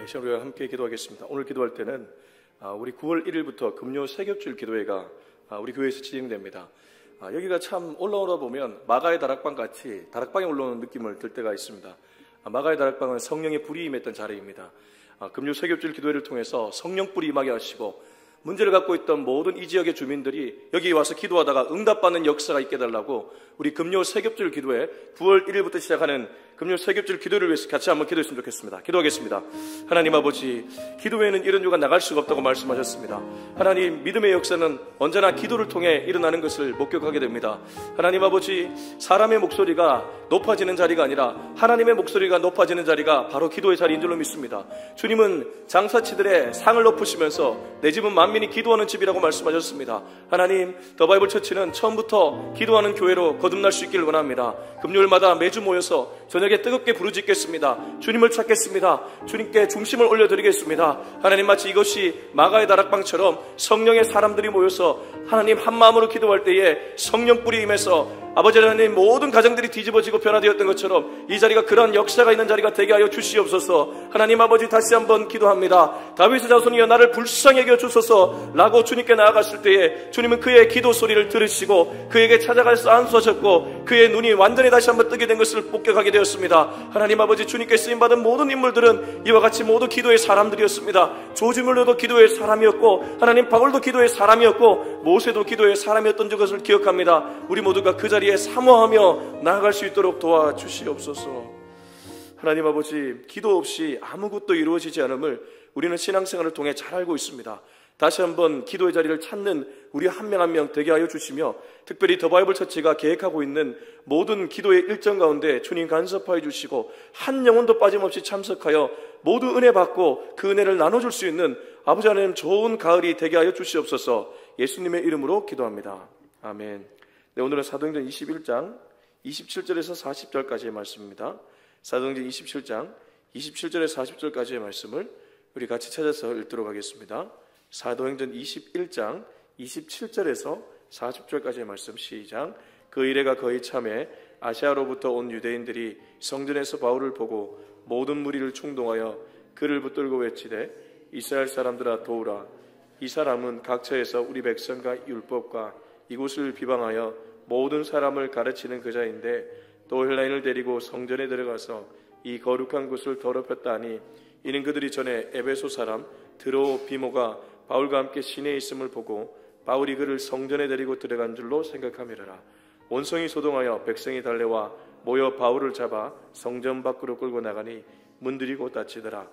시간 우리가 함께 기도하겠습니다. 오늘 기도할 때는 우리 9월 1일부터 금요 세겹줄 기도회가 우리 교회에서 진행됩니다. 여기가 참 올라오다 보면 마가의 다락방 같이 다락방에 올라오는 느낌을 들 때가 있습니다. 마가의 다락방은 성령의 불이 임했던 자리입니다. 금요 세겹줄 기도회를 통해서 성령 불이 임하게 하시고 문제를 갖고 있던 모든 이 지역의 주민들이 여기 와서 기도하다가 응답받는 역사가 있게 해달라고 우리 금요 세겹줄 기도회 9월 1일부터 시작하는 금요 세겹줄 기도를 위해서 같이 한번 기도했으면 좋겠습니다. 기도하겠습니다. 하나님 아버지, 기도회에는 이런 유가 나갈 수가 없다고 말씀하셨습니다. 하나님, 믿음의 역사는 언제나 기도를 통해 일어나는 것을 목격하게 됩니다. 하나님 아버지, 사람의 목소리가 높아지는 자리가 아니라 하나님의 목소리가 높아지는 자리가 바로 기도의 자리인 줄로 믿습니다. 주님은 장사치들의 상을 높으시면서 내 집은 만민이 기도하는 집이라고 말씀하셨습니다. 하나님, 더 바이블 처치는 처음부터 기도하는 교회로 거듭날 수 있기를 원합니다. 금요일마다 매주 모여서 저녁에 뜨겁게 부르짖겠습니다. 주님을 찾겠습니다. 주님께 중심을 올려드리겠습니다. 하나님, 마치 이것이 마가의 다락방처럼 성령의 사람들이 모여서 하나님 한 마음으로 기도할 때에 성령 뿌리 임해서 아버지 하나님 모든 가정들이 뒤집어지고 변화되었던 것처럼 이 자리가 그런 역사가 있는 자리가 되게 하여 주시옵소서. 하나님 아버지, 다시 한번 기도합니다. 다윗의 자손이여 나를 불쌍히 여겨 주소서 라고 주님께 나아갔을 때에 주님은 그의 기도 소리를 들으시고 그에게 찾아가서 안수하셨고 그의 눈이 완전히 다시 한번 뜨게 된 것을 목격하게 되었습니다. 하나님 아버지, 주님께 쓰임받은 모든 인물들은 이와 같이 모두 기도의 사람들이었습니다. 조지 뮬러도 기도의 사람이었고 하나님 바울도 기도의 사람이었고 모세도 기도의 사람이었던 것을 기억합니다. 우리 모두가 그 자리에 사모하며 나아갈 수 있도록 도와주시옵소서. 하나님 아버지, 기도 없이 아무것도 이루어지지 않음을 우리는 신앙생활을 통해 잘 알고 있습니다. 다시 한번 기도의 자리를 찾는 우리 한 명 한 명 되게 하여 주시며 특별히 더 바이블 처치가 계획하고 있는 모든 기도의 일정 가운데 주님 간섭하여 주시고 한 영혼도 빠짐없이 참석하여 모두 은혜 받고 그 은혜를 나눠줄 수 있는 아버지 하나님 좋은 가을이 되게 하여 주시옵소서. 예수님의 이름으로 기도합니다. 아멘. 네, 오늘은 사도행전 21장 27절에서 40절까지의 말씀입니다. 사도행전 27장 27절에서 40절까지의 말씀을 우리 같이 찾아서 읽도록 하겠습니다. 사도행전 21장 27절에서 40절까지의 말씀 시작. 그 이래가 거의 참에 아시아로부터 온 유대인들이 성전에서 바울을 보고 모든 무리를 충동하여 그를 붙들고 외치되 이스라엘 사람들아 도우라. 이 사람은 각처에서 우리 백성과 율법과 이곳을 비방하여 모든 사람을 가르치는 그자인데 또 헬라인을 데리고 성전에 들어가서 이 거룩한 곳을 더럽혔다 하니 이는 그들이 전에 에베소 사람 드로비모가 바울과 함께 시내에 있음을 보고 바울이 그를 성전에 데리고 들어간 줄로 생각함이라. 원성이 소동하여 백성이 달려와 모여 바울을 잡아 성전 밖으로 끌고 나가니 문들이 곧 닫히더라.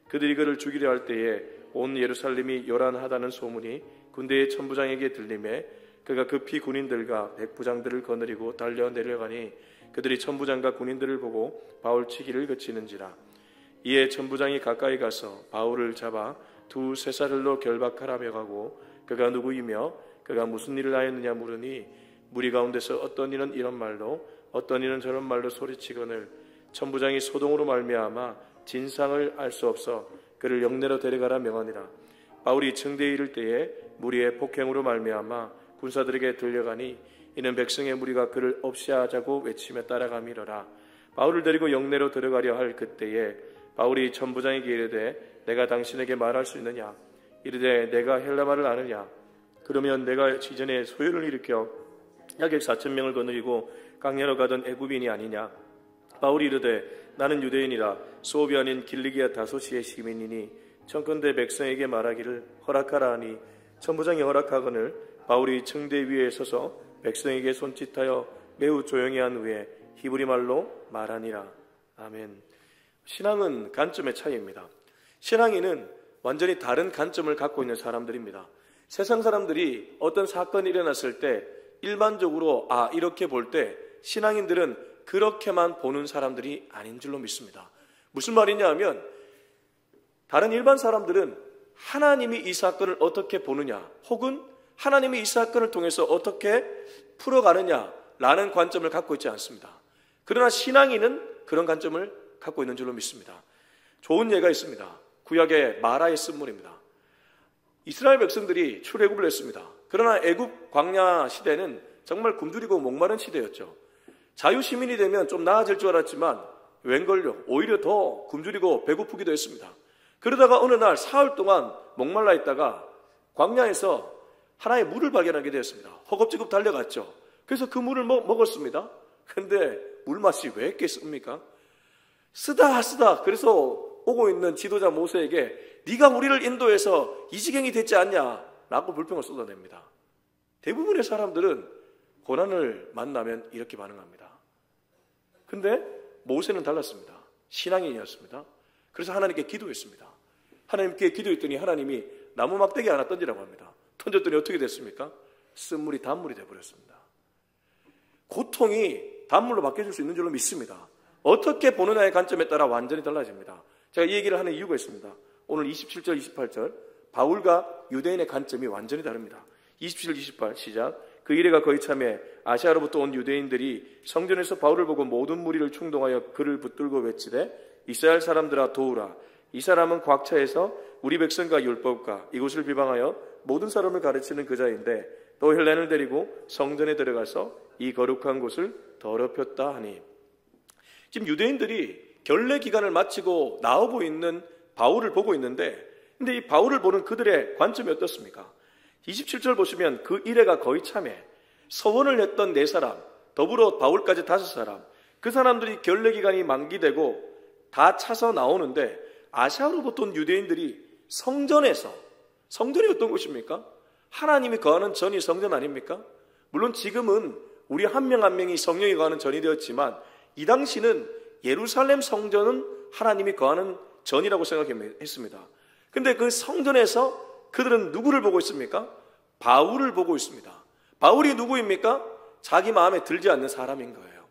그들이 그를 죽이려 할 때에 온 예루살렘이 요란하다는 소문이 군대의 천부장에게 들림에 그가 급히 군인들과 백부장들을 거느리고 달려 내려가니 그들이 천부장과 군인들을 보고 바울 치기를 그치는지라. 이에 천부장이 가까이 가서 바울을 잡아 두 쇠사슬로 결박하라며 가고 그가 누구이며 그가 무슨 일을 하였느냐 물으니 무리 가운데서 어떤 이는 이런 말로 어떤 이는 저런 말로 소리치거늘 천부장이 소동으로 말미암아 진상을 알 수 없어 그를 영내로 데려가라 명하니라. 바울이 청대에 이를 때에 무리의 폭행으로 말미암아 군사들에게 들려가니 이는 백성의 무리가 그를 없이하자고 외치며 따라가미러라. 바울을 데리고 영내로 들어가려 할 그때에 바울이 천부장에게 이르되 내가 당신에게 말할 수 있느냐? 이르되 내가 헬라말을 아느냐? 그러면 내가 이전에 소요를 일으켜 약액 4,000명을 거느리고 강야로 가던 애굽인이 아니냐? 바울이 이르되 나는 유대인이라 수업이 아닌 길리기아 다소시의 시민이니 청컨대 백성에게 말하기를 허락하라 하니 천부장이 허락하거늘 바울이 청대 위에 서서 백성에게 손짓하여 매우 조용히 한 후에 히브리 말로 말하니라. 아멘. 신앙은 관점의 차이입니다. 신앙인은 완전히 다른 관점을 갖고 있는 사람들입니다. 세상 사람들이 어떤 사건이 일어났을 때 일반적으로 이렇게 볼 때 신앙인들은 그렇게만 보는 사람들이 아닌 줄로 믿습니다. 무슨 말이냐 하면 다른 일반 사람들은 하나님이 이 사건을 어떻게 보느냐 혹은 하나님이 이 사건을 통해서 어떻게 풀어가느냐라는 관점을 갖고 있지 않습니다. 그러나 신앙인은 그런 관점을 갖고 있는 줄로 믿습니다. 좋은 예가 있습니다. 구약의 마라의 쓴물입니다. 이스라엘 백성들이 출애굽을 했습니다. 그러나 애굽 광야 시대는 정말 굶주리고 목마른 시대였죠. 자유시민이 되면 좀 나아질 줄 알았지만 웬걸요, 오히려 더 굶주리고 배고프기도 했습니다. 그러다가 어느 날 사흘 동안 목말라 있다가 광야에서 하나의 물을 발견하게 되었습니다. 허겁지겁 달려갔죠. 그래서 그 물을 먹었습니다. 근데 물맛이 왜 이렇게 씁니까? 쓰다 그래서 오고 있는 지도자 모세에게 네가 우리를 인도해서 이 지경이 됐지 않냐 라고 불평을 쏟아냅니다. 대부분의 사람들은 고난을 만나면 이렇게 반응합니다. 근데 모세는 달랐습니다. 신앙인이었습니다. 그래서 하나님께 기도했습니다. 하나님께 기도했더니 하나님이 나무 막대기 하나 던지라고 합니다. 던졌더니 어떻게 됐습니까? 쓴물이 단물이 되어버렸습니다. 고통이 단물로 바뀌어질 수 있는 줄로 믿습니다. 어떻게 보느냐의 관점에 따라 완전히 달라집니다. 제가 이 얘기를 하는 이유가 있습니다. 오늘 27절, 28절 바울과 유대인의 관점이 완전히 다릅니다. 27, 28 시작. 그 이래가 거의 참에 아시아로부터 온 유대인들이 성전에서 바울을 보고 모든 무리를 충동하여 그를 붙들고 외치되 이스라엘 사람들아 도우라. 이 사람은 곽차에서 우리 백성과 율법과 이곳을 비방하여 모든 사람을 가르치는 그자인데 또 헬렌을 데리고 성전에 들어가서 이 거룩한 곳을 더럽혔다 하니. 지금 유대인들이 결례 기간을 마치고 나오고 있는 바울을 보고 있는데, 근데 이 바울을 보는 그들의 관점이 어떻습니까? 27절 보시면 그 이래가 거의 참에 서원을 했던 4사람 더불어 바울까지 5사람, 그 사람들이 결례 기간이 만기되고 다 차서 나오는데 아시아로부터 온 유대인들이 성전이 어떤 곳입니까? 하나님이 거하는 전이 성전 아닙니까? 물론 지금은 우리 한 명 한 명이 성령이 거하는 전이 되었지만 이 당시는 예루살렘 성전은 하나님이 거하는 전이라고 생각했습니다. 근데 그 성전에서 그들은 누구를 보고 있습니까? 바울을 보고 있습니다. 바울이 누구입니까? 자기 마음에 들지 않는 사람인 거예요.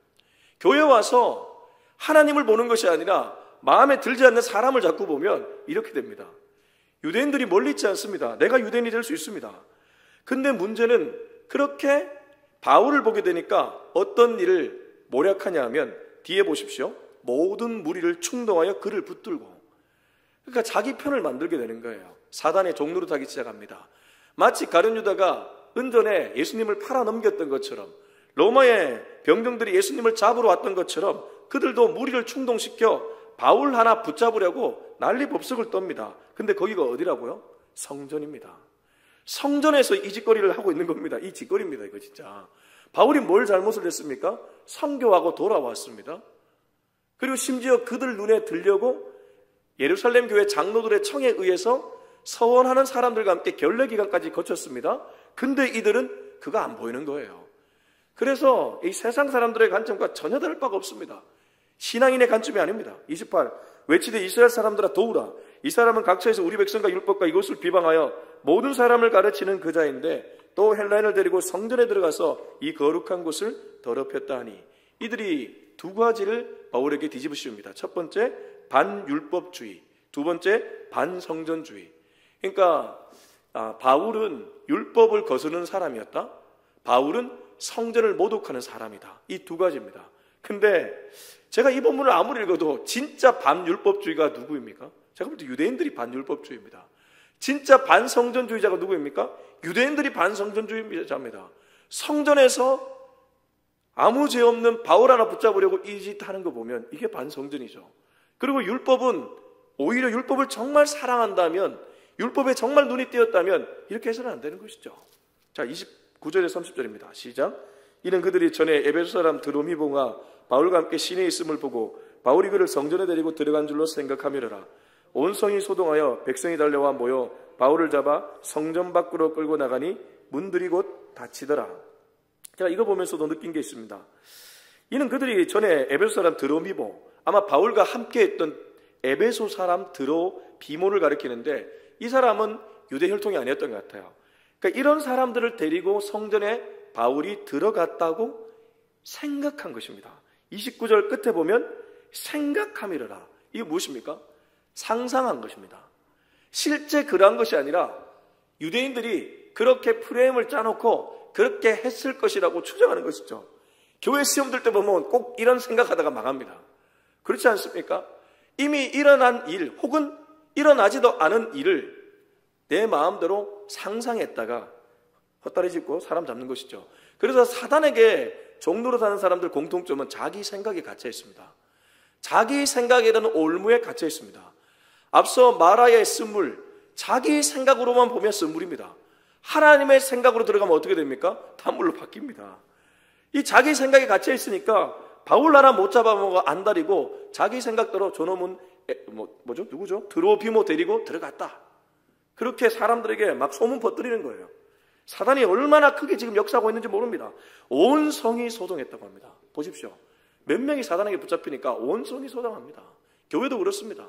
교회 와서 하나님을 보는 것이 아니라 마음에 들지 않는 사람을 자꾸 보면 이렇게 됩니다. 유대인들이 멀리 있지 않습니다. 내가 유대인이 될 수 있습니다. 근데 문제는 그렇게 바울을 보게 되니까 어떤 일을 모략하냐 하면 뒤에 보십시오. 모든 무리를 충동하여 그를 붙들고, 그러니까 자기 편을 만들게 되는 거예요. 사단의 종노릇하기 시작합니다. 마치 가룟 유다가 은전에 예수님을 팔아넘겼던 것처럼, 로마의 병정들이 예수님을 잡으러 왔던 것처럼 그들도 무리를 충동시켜 바울 하나 붙잡으려고 난리법석을 떱니다. 근데 거기가 어디라고요? 성전입니다. 성전에서 이 짓거리를 하고 있는 겁니다. 이 짓거리입니다, 이거 진짜. 바울이 뭘 잘못을 했습니까? 선교하고 돌아왔습니다. 그리고 심지어 그들 눈에 들려고 예루살렘 교회 장로들의 청에 의해서 서원하는 사람들과 함께 결례 기간까지 거쳤습니다. 근데 이들은 그거 안 보이는 거예요. 그래서 이 세상 사람들의 관점과 전혀 다를 바가 없습니다. 신앙인의 관점이 아닙니다. 28. 외치되 이스라엘 사람들아 도우라. 이 사람은 각처에서 우리 백성과 율법과 이것을 비방하여 모든 사람을 가르치는 그자인데 또 헬라인을 데리고 성전에 들어가서 이 거룩한 곳을 더럽혔다 하니. 이들이 두 가지를 바울에게 뒤집어 씌웁니다. 첫 번째 반율법주의, 두 번째 반성전주의. 그러니까 바울은 율법을 거스르는 사람이었다, 바울은 성전을 모독하는 사람이다. 이 두 가지입니다. 근데 제가 이 본문을 아무리 읽어도 진짜 반율법주의가 누구입니까? 제가 볼 때 유대인들이 반율법주의입니다. 진짜 반성전주의자가 누구입니까? 유대인들이 반성전주의자입니다. 성전에서 아무 죄 없는 바울 하나 붙잡으려고 이 짓 하는 거 보면 이게 반성전이죠. 그리고 율법은 오히려 율법을 정말 사랑한다면, 율법에 정말 눈이 띄었다면 이렇게 해서는 안 되는 것이죠. 자, 29절에 30절입니다. 시작. 이는 그들이 전에 에베소 사람 드로미보가 바울과 함께 시내에 있음을 보고 바울이 그를 성전에 데리고 들어간 줄로 생각하미르라. 온 성이 소동하여 백성이 달려와 모여 바울을 잡아 성전 밖으로 끌고 나가니 문들이 곧 닫히더라. 제가 이거 보면서도 느낀 게 있습니다. 이는 그들이 전에 에베소 사람 드로미보, 아마 바울과 함께 했던 에베소 사람 드로비모를 가리키는데 이 사람은 유대 혈통이 아니었던 것 같아요. 그러니까 이런 사람들을 데리고 성전에 바울이 들어갔다고 생각한 것입니다. 29절 끝에 보면 생각함이라. 이게 무엇입니까? 상상한 것입니다. 실제 그러한 것이 아니라 유대인들이 그렇게 프레임을 짜놓고 그렇게 했을 것이라고 추정하는 것이죠. 교회 시험 들 때 보면 꼭 이런 생각하다가 망합니다. 그렇지 않습니까? 이미 일어난 일 혹은 일어나지도 않은 일을 내 마음대로 상상했다가 헛다리 짚고 사람 잡는 것이죠. 그래서 사단에게 종노릇하는 사람들 공통점은 자기 생각에 갇혀 있습니다. 자기 생각에 대한 올무에 갇혀 있습니다. 앞서 마라의 쓴물, 자기 생각으로만 보면 쓴물입니다. 하나님의 생각으로 들어가면 어떻게 됩니까? 단물로 바뀝니다. 이 자기 생각에 갇혀 있으니까 바울 하나 못 잡아먹어 안달이고 자기 생각대로 저놈은 누구죠? 드로피모 데리고 들어갔다. 그렇게 사람들에게 막 소문 퍼뜨리는 거예요. 사단이 얼마나 크게 지금 역사하고 있는지 모릅니다. 온 성이 소동했다고 합니다. 보십시오. 몇 명이 사단에게 붙잡히니까 온 성이 소동합니다. 교회도 그렇습니다.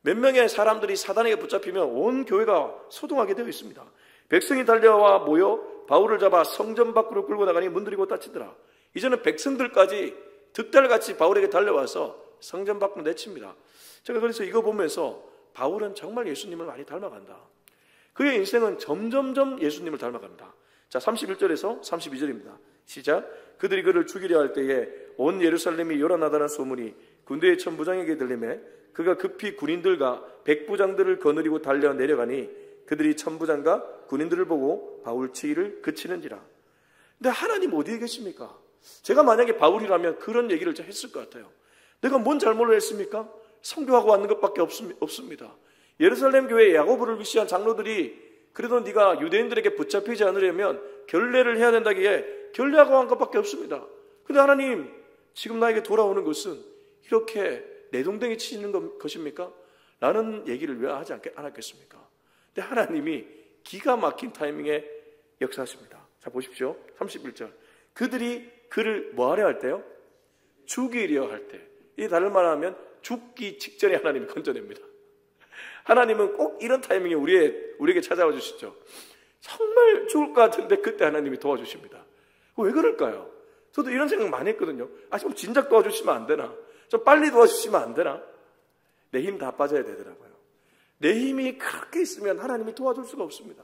몇 명의 사람들이 사단에게 붙잡히면 온 교회가 소동하게 되어 있습니다. 백성이 달려와 모여 바울을 잡아 성전 밖으로 끌고 나가니 문들이 곧 닫히더라. 이제는 백성들까지 득달같이 바울에게 달려와서 성전 밖으로 내칩니다. 제가 그래서 이거 보면서 바울은 정말 예수님을 많이 닮아간다. 그의 인생은 점점점 예수님을 닮아갑니다. 자, 31절에서 32절입니다. 시작. 그들이 그를 죽이려 할 때에 온 예루살렘이 요란하다는 소문이 군대의 천부장에게 들리매 그가 급히 군인들과 백부장들을 거느리고 달려 내려가니 그들이 천부장과 군인들을 보고 바울 치기를 그치는지라. 근데 하나님 어디에 계십니까? 제가 만약에 바울이라면 그런 얘기를 했을 것 같아요. 내가 뭔 잘못을 했습니까? 선교하고 왔는 것밖에 없습니다. 예루살렘 교회에 야고보를 위시한 장로들이 그래도 네가 유대인들에게 붙잡히지 않으려면 결례를 해야 된다기에 결례하고 한 것밖에 없습니다. 근데 하나님 지금 나에게 돌아오는 것은 이렇게 내동댕이 치는 것입니까? 라는 얘기를 왜 하지 않았겠습니까? 근데 하나님이 기가 막힌 타이밍에 역사하십니다. 자, 보십시오. 31절. 그들이 그를 뭐 하려 할 때요? 죽이려 할 때. 이 다른 말 하면 죽기 직전에 하나님이 건져냅니다. 하나님은 꼭 이런 타이밍에 우리에게 찾아와 주시죠. 정말 죽을 것 같은데 그때 하나님이 도와주십니다. 왜 그럴까요? 저도 이런 생각 많이 했거든요. 좀 진작 도와주시면 안 되나? 좀 빨리 도와주시면 안 되나? 내 힘 다 빠져야 되더라고요. 내 힘이 그렇게 있으면 하나님이 도와줄 수가 없습니다.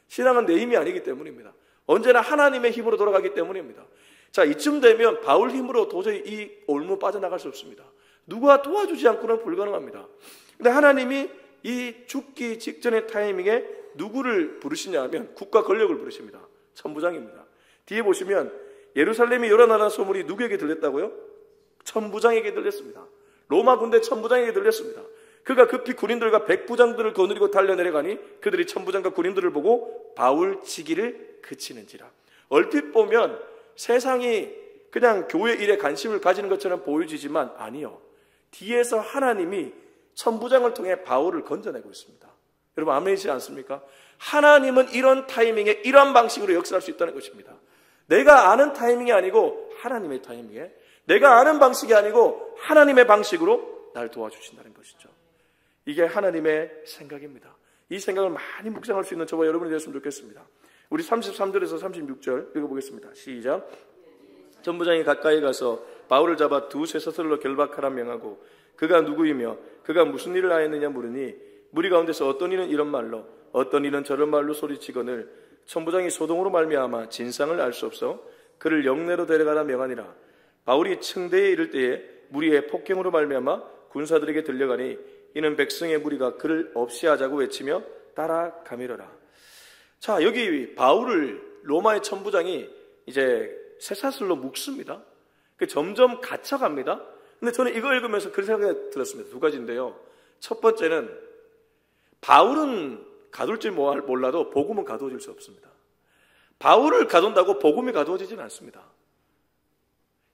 신앙은 내 힘이 아니기 때문입니다. 언제나 하나님의 힘으로 돌아가기 때문입니다. 자, 이쯤 되면 바울 힘으로 도저히 이 올무 빠져나갈 수 없습니다. 누가 도와주지 않고는 불가능합니다. 근데 하나님이 이 죽기 직전의 타이밍에 누구를 부르시냐 하면 국가 권력을 부르십니다. 천부장입니다. 뒤에 보시면 예루살렘이 요란하다는 소문이 누구에게 들렸다고요? 천부장에게 들렸습니다. 로마 군대 천부장에게 들렸습니다. 그가 급히 군인들과 백부장들을 거느리고 달려내려가니 그들이 천부장과 군인들을 보고 바울 치기를 그치는지라. 얼핏 보면 세상이 그냥 교회 일에 관심을 가지는 것처럼 보여지지만 아니요. 뒤에서 하나님이 천부장을 통해 바울을 건져내고 있습니다. 여러분 아멘이지 않습니까? 하나님은 이런 타이밍에 이런 방식으로 역사할 수 있다는 것입니다. 내가 아는 타이밍이 아니고 하나님의 타이밍에, 내가 아는 방식이 아니고 하나님의 방식으로 날 도와주신다는 것이죠. 이게 하나님의 생각입니다. 이 생각을 많이 묵상할 수 있는 저와 여러분이 되었으면 좋겠습니다. 우리 33절에서 36절 읽어보겠습니다. 시작. 천부장이 가까이 가서 바울을 잡아 두 쇠사슬로 결박하라 명하고 그가 누구이며 그가 무슨 일을 하였느냐 물으니 무리 가운데서 어떤 이는 이런 말로 어떤 이는 저런 말로 소리치거늘 천부장이 소동으로 말미암아 진상을 알 수 없어 그를 영내로 데려가라 명하니라. 바울이 층대에 이를 때에 무리의 폭행으로 말미암아 군사들에게 들려가니 이는 백성의 무리가 그를 없이 하자고 외치며 따라가미러라. 자, 여기 바울을 로마의 천부장이 이제 쇠사슬로 묶습니다. 점점 갇혀갑니다. 근데 저는 이거 읽으면서 그런 생각이 들었습니다. 두 가지인데요. 첫 번째는 바울은 가둘지 몰라도 복음은 가두어질 수 없습니다. 바울을 가둔다고 복음이 가두어지지는 않습니다.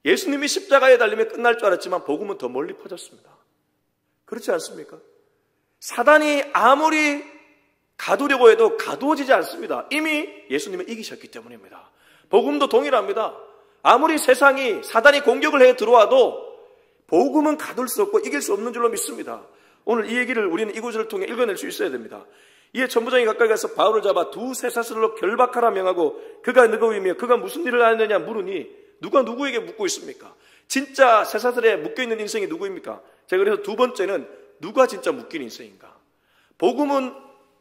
예수님이 십자가에 달리면 끝날 줄 알았지만 복음은 더 멀리 퍼졌습니다. 그렇지 않습니까? 사단이 아무리 가두려고 해도 가두어지지 않습니다. 이미 예수님은 이기셨기 때문입니다. 복음도 동일합니다. 아무리 세상이 사단이 공격을 해 들어와도 복음은 가둘 수 없고 이길 수 없는 줄로 믿습니다. 오늘 이 얘기를 우리는 이 구절을 통해 읽어낼 수 있어야 됩니다. 이에 천부장이 가까이 가서 바울을 잡아 두 쇠사슬로 결박하라 명하고 그가 누구이며 그가 무슨 일을 하느냐 물으니 누가 누구에게 묻고 있습니까? 진짜 쇠사슬에 묶여있는 인생이 누구입니까? 제가 그래서 두 번째는 누가 진짜 묶인 인생인가? 복음은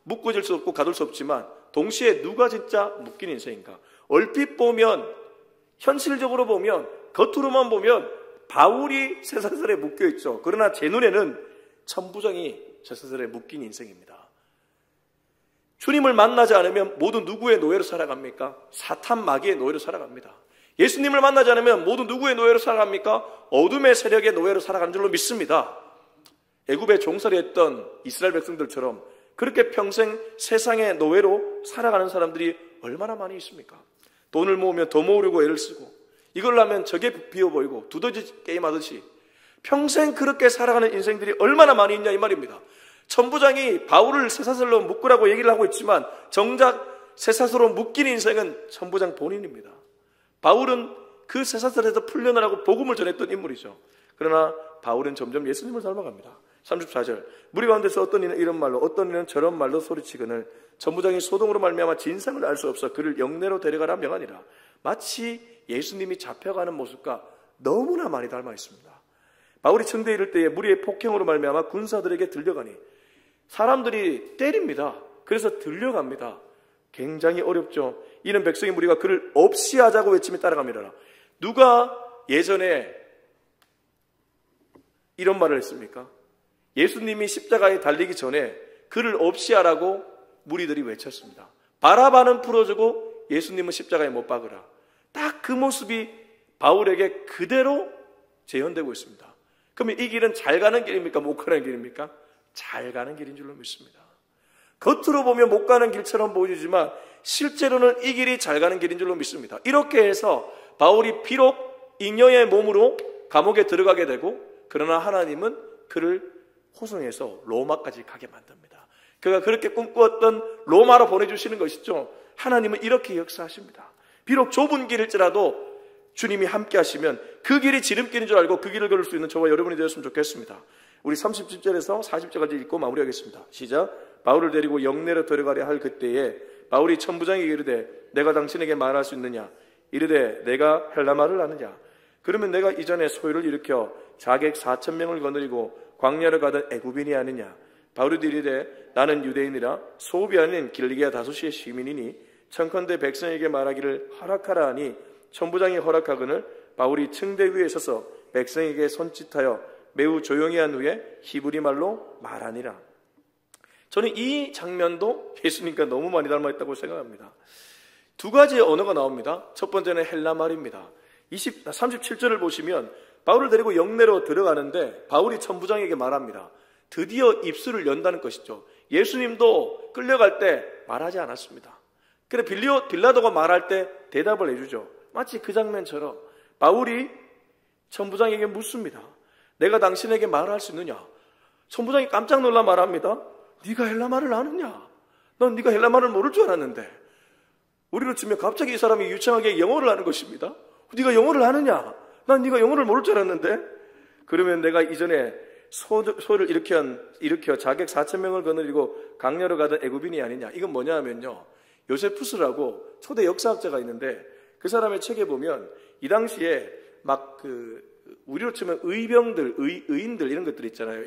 묶어질 수 없고 가둘 수 없지만 동시에 누가 진짜 묶인 인생인가? 얼핏 보면 현실적으로 보면 겉으로만 보면 바울이 쇠사슬에 묶여있죠. 그러나 제 눈에는 천부장이 쇠사슬에 묶인 인생입니다. 주님을 만나지 않으면 모두 누구의 노예로 살아갑니까? 사탄 마귀의 노예로 살아갑니다. 예수님을 만나지 않으면 모두 누구의 노예로 살아갑니까? 어둠의 세력의 노예로 살아가는 줄로 믿습니다. 애굽에 종살이 했던 이스라엘 백성들처럼 그렇게 평생 세상의 노예로 살아가는 사람들이 얼마나 많이 있습니까? 돈을 모으면 더 모으려고 애를 쓰고 이걸 하면 저게 비어 보이고 두더지 게임하듯이 평생 그렇게 살아가는 인생들이 얼마나 많이 있냐 이 말입니다. 천부장이 바울을 쇠사슬로 묶으라고 얘기를 하고 있지만 정작 쇠사슬로 묶인 인생은 천부장 본인입니다. 바울은 그 쇠사슬에서 풀려나라고 복음을 전했던 인물이죠. 그러나 바울은 점점 예수님을 닮아갑니다. 34절 무리 가운데서 어떤 이는 이런 말로 어떤 이는 저런 말로 소리치거늘 천부장이 소동으로 말미암아 진상을 알 수 없어 그를 영내로 데려가라 명하니라. 마치 예수님이 잡혀가는 모습과 너무나 많이 닮아 있습니다. 바울이 청대에 이를 때에 무리의 폭행으로 말미암아 군사들에게 들려가니 사람들이 때립니다. 그래서 들려갑니다. 굉장히 어렵죠. 이는 백성의 무리가 그를 없이 하자고 외치며 따라갑니다. 누가 예전에 이런 말을 했습니까? 예수님이 십자가에 달리기 전에 그를 없이 하라고 무리들이 외쳤습니다. 바라바는 풀어주고 예수님은 십자가에 못 박으라. 딱 그 모습이 바울에게 그대로 재현되고 있습니다. 그러면 이 길은 잘 가는 길입니까? 못 가는 길입니까? 잘 가는 길인 줄로 믿습니다. 겉으로 보면 못 가는 길처럼 보이지만 실제로는 이 길이 잘 가는 길인 줄로 믿습니다. 이렇게 해서 바울이 비록 잉여의 몸으로 감옥에 들어가게 되고 그러나 하나님은 그를 호송해서 로마까지 가게 만듭니다. 그가 그렇게 꿈꾸었던 로마로 보내주시는 것이죠. 하나님은 이렇게 역사하십니다. 비록 좁은 길일지라도 주님이 함께 하시면 그 길이 지름길인 줄 알고 그 길을 걸을 수 있는 저와 여러분이 되었으면 좋겠습니다. 우리 30절에서 40절까지 읽고 마무리하겠습니다. 시작. 바울을 데리고 영내로 데려가려 할 그때에 바울이 천부장에게 이르되 내가 당신에게 말할 수 있느냐? 이르되 내가 헬라말을 아느냐? 그러면 내가 이전에 소유를 일으켜 자객 4,000명을 거느리고 광야를 가던 애굽인이 아니냐? 바울이 이르되 나는 유대인이라 소읍이 아닌 길리기아 다소시의 시민이니 청컨대 백성에게 말하기를 허락하라 하니 천부장이 허락하거늘 바울이 층대 위에 서서 백성에게 손짓하여 매우 조용히 한 후에 히브리 말로 말하니라. 저는 이 장면도 예수님과 너무 많이 닮아있다고 생각합니다. 두 가지의 언어가 나옵니다. 첫 번째는 헬라 말입니다. 37절을 보시면 바울을 데리고 영내로 들어가는데 바울이 천부장에게 말합니다. 드디어 입술을 연다는 것이죠. 예수님도 끌려갈 때 말하지 않았습니다. 그래 빌라도가 말할 때 대답을 해주죠. 마치 그 장면처럼 바울이 천부장에게 묻습니다. 내가 당신에게 말할 수 있느냐? 천부장이 깜짝 놀라 말합니다. 네가 헬라말을 아느냐? 난 네가 헬라말을 모를 줄 알았는데. 우리로 치면 갑자기 이 사람이 유창하게 영어를 하는 것입니다. 네가 영어를 아느냐? 난 네가 영어를 모를 줄 알았는데. 그러면 내가 이전에 소를 일으켜 자객 4,000명을 거느리고 강야로 가던 애굽인이 아니냐? 이건 뭐냐 하면요. 요세푸스라고 초대 역사학자가 있는데 그 사람의 책에 보면 이 당시에 막 우리로 치면 의병들, 의인들 이런 것들 있잖아요.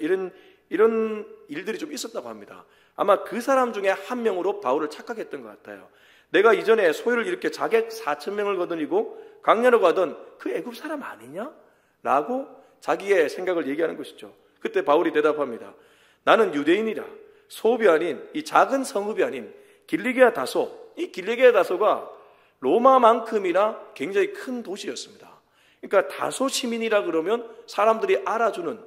이런 일들이 좀 있었다고 합니다. 아마 그 사람 중에 한 명으로 바울을 착각했던 것 같아요. 내가 이전에 소유를 이렇게 자객 4,000명을 거느리고 강야로 가던 그 애굽 사람 아니냐? 라고 자기의 생각을 얘기하는 것이죠. 그때 바울이 대답합니다. 나는 유대인이라 소읍이 아닌 이 작은 성읍이 아닌 길리기아 다소, 이 길리기아 다소가 로마만큼이나 굉장히 큰 도시였습니다. 그러니까 다소 시민이라 그러면 사람들이 알아주는,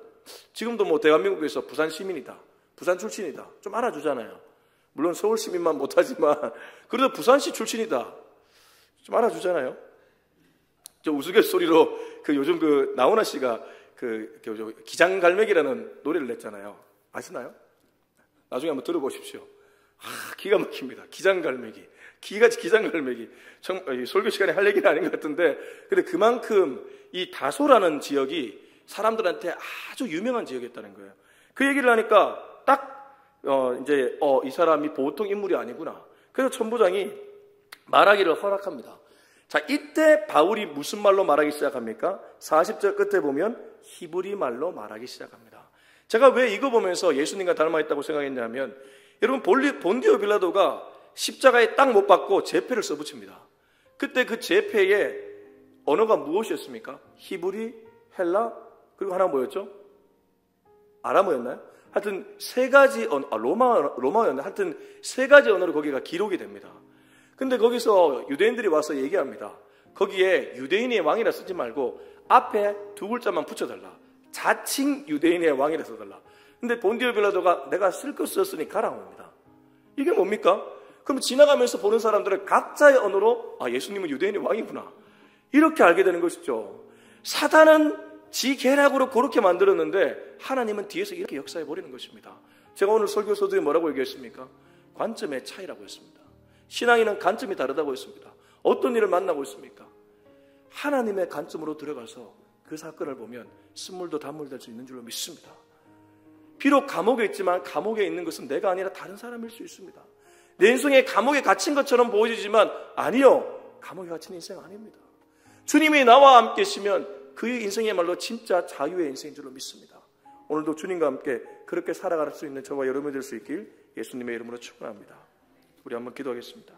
지금도 뭐 대한민국에서 부산 시민이다, 부산 출신이다 좀 알아주잖아요. 물론 서울 시민만 못하지만 그래도 부산시 출신이다 좀 알아주잖아요. 저 우스갯소리로 요즘 나훈아 씨가 기장갈매기라는 노래를 냈잖아요. 아시나요? 나중에 한번 들어보십시오. 기가 막힙니다. 기장갈매기. 기장갈매기. 설교 시간에 할 얘기는 아닌 것 같은데, 근데 그만큼 이 다소라는 지역이 사람들한테 아주 유명한 지역이었다는 거예요. 그 얘기를 하니까 이 사람이 보통 인물이 아니구나. 그래서 천부장이 말하기를 허락합니다. 자, 이때 바울이 무슨 말로 말하기 시작합니까? 40절 끝에 보면 히브리 말로 말하기 시작합니다. 제가 왜 이거 보면서 예수님과 닮아있다고 생각했냐면, 여러분 본디오 빌라도가 십자가에 딱 못 박고 제패를 써붙입니다. 그때 그 제패의 언어가 무엇이었습니까? 히브리, 헬라, 그리고 하나 뭐였죠? 아람어였나요? 하여튼 세 가지 언어, 로마어였나요? 하여튼 세 가지 언어로 거기가 기록이 됩니다. 근데 거기서 유대인들이 와서 얘기합니다. 거기에 유대인의 왕이라 쓰지 말고 앞에 두 글자만 붙여달라. 자칭 유대인의 왕이라서 달라. 근데 본디오 빌라도가 내가 실컷 썼으니 가라고 합니다. 이게 뭡니까? 그럼 지나가면서 보는 사람들은 각자의 언어로 예수님은 유대인의 왕이구나, 이렇게 알게 되는 것이죠. 사단은 지 계략으로 그렇게 만들었는데 하나님은 뒤에서 이렇게 역사해 버리는 것입니다. 제가 오늘 설교 서두에 뭐라고 얘기했습니까? 관점의 차이라고 했습니다. 신앙인은 관점이 다르다고 했습니다. 어떤 일을 만나고 있습니까? 하나님의 관점으로 들어가서 그 사건을 보면 쓴물도 단물될 수 있는 줄로 믿습니다. 비록 감옥에 있지만 감옥에 있는 것은 내가 아니라 다른 사람일 수 있습니다. 내 인생에 감옥에 갇힌 것처럼 보여지지만 아니요, 감옥에 갇힌 인생 아닙니다. 주님이 나와 함께 계시면 그 인생이야말로 진짜 자유의 인생인 줄로 믿습니다. 오늘도 주님과 함께 그렇게 살아갈 수 있는 저와 여러분이 될 수 있길 예수님의 이름으로 축원합니다. 우리 한번 기도하겠습니다.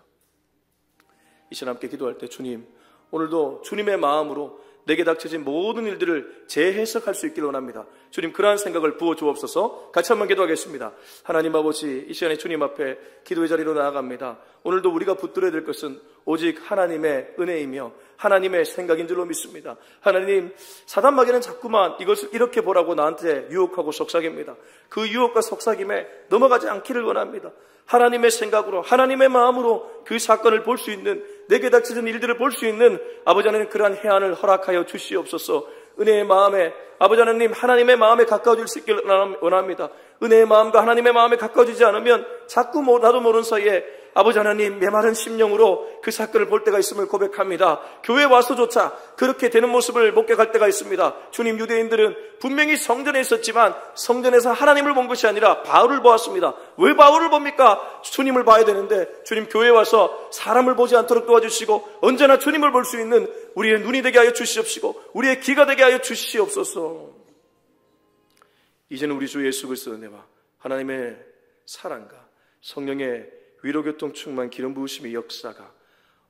이 시간 함께 기도할 때 주님, 오늘도 주님의 마음으로 내게 닥쳐진 모든 일들을 재해석할 수 있길 원합니다. 주님, 그러한 생각을 부어주옵소서. 같이 한번 기도하겠습니다. 하나님 아버지, 이 시간에 주님 앞에 기도의 자리로 나아갑니다. 오늘도 우리가 붙들어야 될 것은 오직 하나님의 은혜이며 하나님의 생각인 줄로 믿습니다. 하나님, 사단 마귀는 자꾸만 이것을 이렇게 보라고 나한테 유혹하고 속삭입니다. 그 유혹과 속삭임에 넘어가지 않기를 원합니다. 하나님의 생각으로, 하나님의 마음으로 그 사건을 볼 수 있는, 내게 닥쳐진 일들을 볼 수 있는 아버지 하나님, 그러한 해안을 허락하여 주시옵소서. 은혜의 마음에, 아버지 하나님, 하나님의 마음에 가까워질 수 있기를 원합니다. 은혜의 마음과 하나님의 마음에 가까워지지 않으면 자꾸 나도 모르는 사이에 아버지 하나님, 메마른 심령으로 그 사건을 볼 때가 있음을 고백합니다. 교회에 와서조차 그렇게 되는 모습을 목격할 때가 있습니다. 주님, 유대인들은 분명히 성전에 있었지만 성전에서 하나님을 본 것이 아니라 바울을 보았습니다. 왜 바울을 봅니까? 주님을 봐야 되는데 주님, 교회에 와서 사람을 보지 않도록 도와주시고 언제나 주님을 볼 수 있는 우리의 눈이 되게 하여 주시옵시고 우리의 귀가 되게 하여 주시옵소서. 이제는 우리 주 예수 그리스도의 은혜와 하나님의 사랑과 성령의 위로교통 충만 기름 부으심의 역사가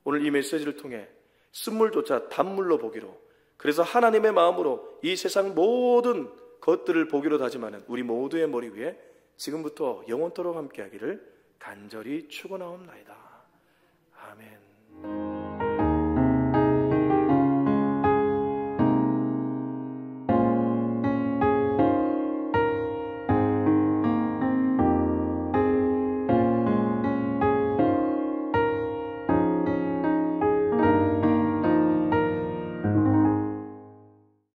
오늘 이 메시지를 통해 쓴물조차 단물로 보기로, 그래서 하나님의 마음으로 이 세상 모든 것들을 보기로 다짐하는 우리 모두의 머리 위에 지금부터 영원토록 함께하기를 간절히 축원하옵나이다. 아멘.